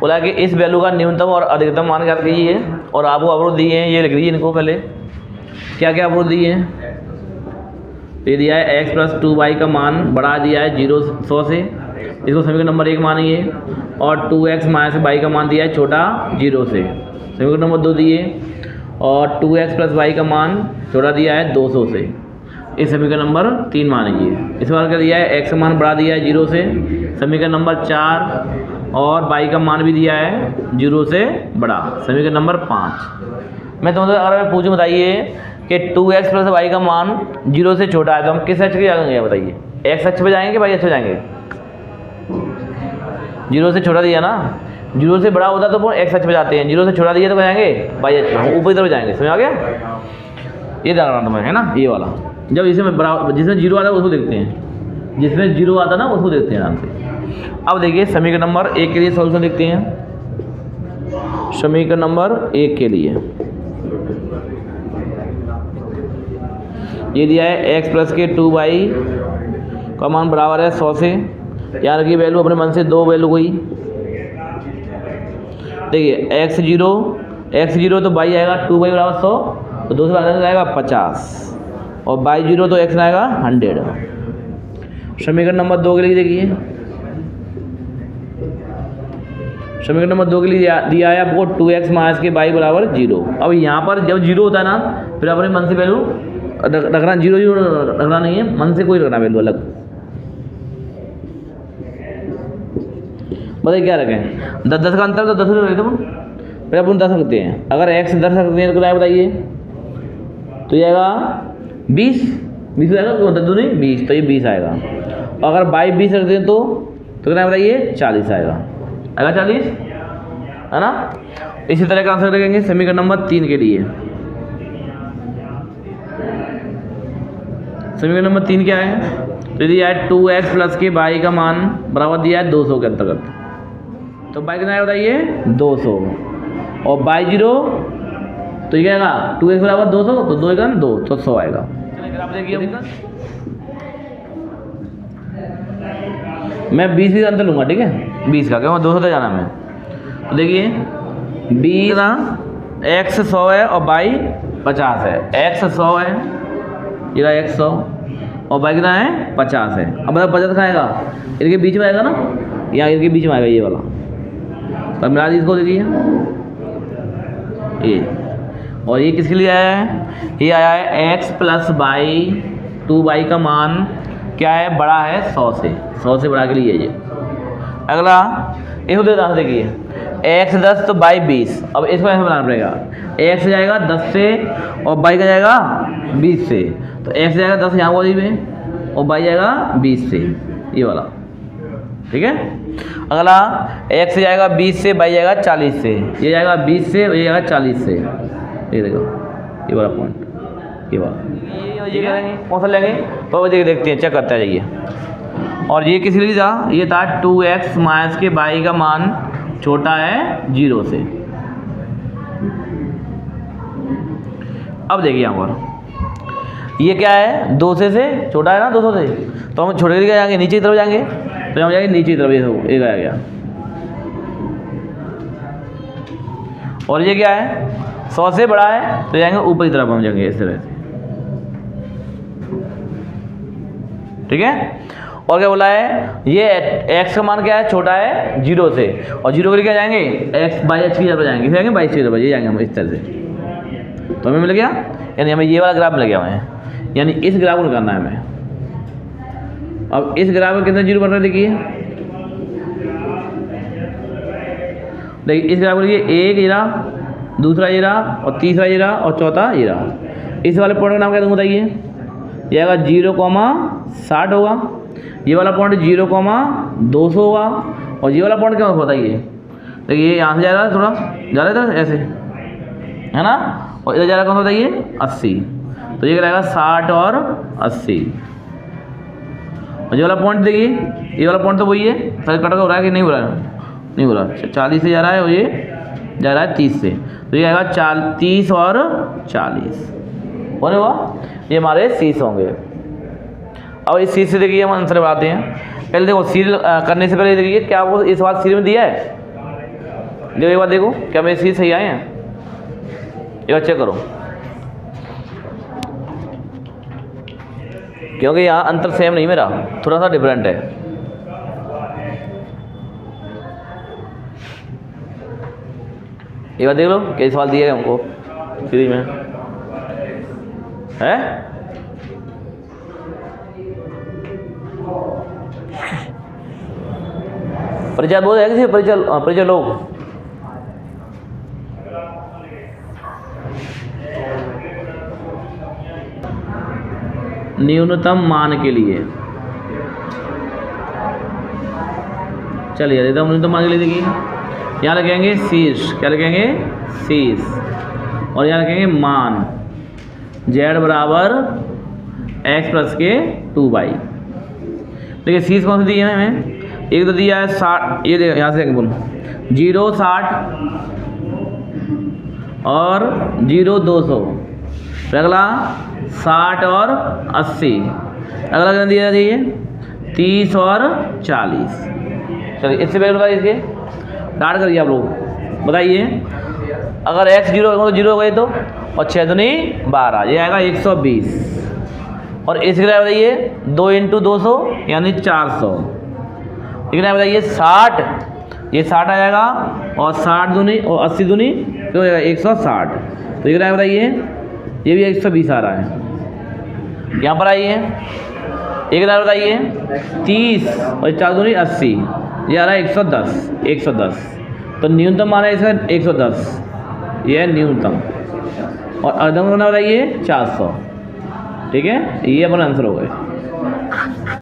बोला कि इस वैल्यू का न्यूनतम और अधिकतम मान ज्ञात कीजिए और आपको अवरोध दिए हैं, ये लिख लीजिए इनको पहले। क्या क्या अवरोध दिए हैं? ये दिया है x + 2y का मान बढ़ा दिया है 100 से, इसको समीकरण नंबर 1 मानिए। और 2x - y का मान दिया है छोटा 0 से, समीकरण नंबर 2 दिए। और 2x + y का मान छोटा दिया है 200 से, इस समीकरण नंबर 3 मानिए। इस बार क्या दिया है? x का मान बढ़ा दिया है 0 से, समीकरण नंबर 4। और y का मान भी दिया है 0 से बड़ा, समीकरण नंबर 5। मैं तुमसे अगर मैं पूछूं बताइए कि 2x + y का मान 0 से छोटा है तो हम किस अक्ष पे जाएंगे बताइए? x अक्ष पे जाएंगे, y अक्ष पे जाएंगे? 0 से छोटा दिया ना, 0 से बड़ा होता तो x अक्ष पे जाते हैं, 0 से छोटा दिया तो जाएंगे y अक्ष पे, ऊपर की तरफ जाएंगे। समझ आ गया? ये देखना तुम्हें है ना, ये वाला। जब इसमें बराबर जिसमें 0 आता है उसको देखते हैं, जिसमें 0 आता ना उसको देखते हैं आराम से। अब देखिए समीकरण नंबर 1 के लिए सॉल्यूशन देखते हैं। समीकरण नंबर 1 के लिए ये दिया है x + के 2y का मान बराबर है 100 से। यहाँ रखिए वैल्यू अपने मन से, 2 वैल्यू हुई। देखिए x0 तो y आएगा 2y बराबर 100, तो 2 से भाग आएगा 50, और y0 तो x आएगा 100। समीकरण नंबर 2 के लिए देखिए, समीकरण नंबर 2 के लिए दिया है आपको 2x - के y बराबर 0। अब यहाँ पर जब 0 होता है ना, फिर अपने मन से वैल्यू रखना, 0 रखना नहीं है, मन से कोई रखना वैल्यू अलग। बताइए क्या रखें? 10 का अंतर तो 10 रखते हैं, फिर अपन 10 रखते हैं। अगर x 10 रखते हैं तो क्या बताइए? तो ये आएगा 20 आएगा, 10 नहीं 20, तो ये 20 आएगा। और अगर y 20 रखते हैं तो कितना बताइए? 40 आएगा 40, है ना। इसी तरह का आंसर रखेंगे समीकरण नंबर 3 के लिए। समीकरण नंबर 3 क्या है? तो दिया है 2x + के y का मान बराबर दिया है 200 के अंतर्गत, तो y कितना है बताइए? 200। और y0 तो ये क्या आएगा? 2x बराबर 200, तो 2 का 2 तो 100 आएगा। आप देखिए मैं 20 का अंतर लूँगा, ठीक है? 20 का, क्या 200 तक जाना मैं। तो देखिए 20 ना, x 100 है और y 50 है। x 100 है, ये x 100 और y कितना है? 50 है। अब मतलब 50 कहाँ आएगा? इनके बीच में आएगा ना, यहाँ इनके बीच में आएगा ये वाला। तो मिला दी इसको, देखिए ये। और ये किसके लिए आया है? ये आया है x + y 2y का मान क्या है? बड़ा है 100 से बड़ा के लिए ये। अगला इसको देखिए x 10 तो y 20। अब इसको ऐसे बनाना पड़ेगा, x जाएगा 10 से और y का जाएगा 20 से, तो x जाएगा 10 यहाँ वाली में और y जाएगा 20 से, ये वाला, ठीक है। अगला x जाएगा 20 से, y जाएगा 40 से, ये जाएगा 20 से और ये जाएगा 40 से। ये देखो ये वाला पॉइंट, ये वाला ये करेंगे कौन सा लेंगे? तो देखते हैं, चेक करते जाइए। और ये किस लिए था? ये था 2x - के y का मान छोटा है 0 से। अब देखिए यहाँ पर ये क्या है? 200 से छोटा है ना, 200 से, तो हम छोटे के लिए जाएंगे, नीचे की तरफ जाएंगे, तो हम जाएंगे नीचे की तरफ। ये आ गया। और ये क्या है? 100 से बड़ा है तो जाएंगे ऊपर की तरफ, हम जाएंगे इस तरह से, ठीक है। और क्या बोला है? ये x का मान क्या है? छोटा है 0 से, और 0 के लिए क्या जाएंगे? x y अक्ष की तरफ जाएंगे, फिर जाएंगे 22 की तरफ, ये जाएंगे हम इस तरह से। तो हमें मिल गया, यानी हमें ये वाला ग्राफ मिल गया हमें, यानी इस ग्राफ को निकालना है हमें। अब इस ग्राफ में कितने 0 बन रहे हैं? देखिए इस ग्राफ को देखिए, एक ये रहा, दूसरा ये रहा, और तीसरा ये रहा, और चौथा ये रहा। इस वाले पॉइंट का नाम क्या दूँ बताइए? ये आएगा 0,60 होगा, ये वाला पॉइंट 0,200 होगा, और ये वाला पॉइंट क्या होगा बताइए? देखिए यहाँ से जा रहा है, थोड़ा जा रहा है ऐसे, है ना, और इधर जा रहा है कौन सा बताइए? 80, तो ये रहेगा 60 और 80। और ये वाला पॉइंट देखिए, ये वाला पॉइंट तो वही है, कट हो रहा है कि नहीं हो रहा है? नहीं हो रहा, 40 से जा रहा है, और ये जा रहा है 30 से, तो ये आएगा 30 और 40 होने हुआ, ये हमारे शीर्ष होंगे। अब इस शीर्ष से देखिए हम आंसर बनाते हैं। पहले देखो सीरियल करने से पहले देखिए क्या वो इस बात सीरियल में दिया है? देखो एक बार देखो क्या मेरे सी सही आए हैं, एक बार चेक करो, क्योंकि यहाँ अंतर सेम नहीं मेरा, थोड़ा सा डिफरेंट है। एक बार देख लो कई सवाल दिए गए हमको सीरीज में है। परिचय बोल है किसी, परिचय लोग न्यूनतम मान के लिए, चलिए देता हूँ न्यूनतम मान के लिए। देखिए यहाँ लिखेंगे शीर्ष, क्या लिखेंगे शीर्ष, और यहाँ लिखेंगे मान z बराबर x प्लस के 2y। देखिए शीर्ष कौन सी दी है हमें, एक तो दिया है 60, ये देखो यहाँ से बोलो 0 60 और 0 200, अगला 60 और 80, अगला कितना दिया है 30 और 40। चलिए इससे पहले बताइए, इसके डाट करिए आप लोग, बताइए अगर x 0 तो 0 हो गए तो, और 6 दूनी 12, ये आएगा 120। और इसके लिए बताइए 2 × 200 यानी 400। कितना बताइए 60, ये 60 आ जाएगा, और 60 दूनी और 80 दूनी तो हो जाएगा 160। तो ये कितना बताइए, ये भी 120 आ रहा है। यहाँ पर आइए एक कितना बताइए 30 और 4 दूनी 80, ये आ रहा है 110। तो न्यूनतम मान है इसका 110, ये है न्यूनतम, और अर्धम कितना बताइए 400। ठीक है, ये अपना आंसर हो गए।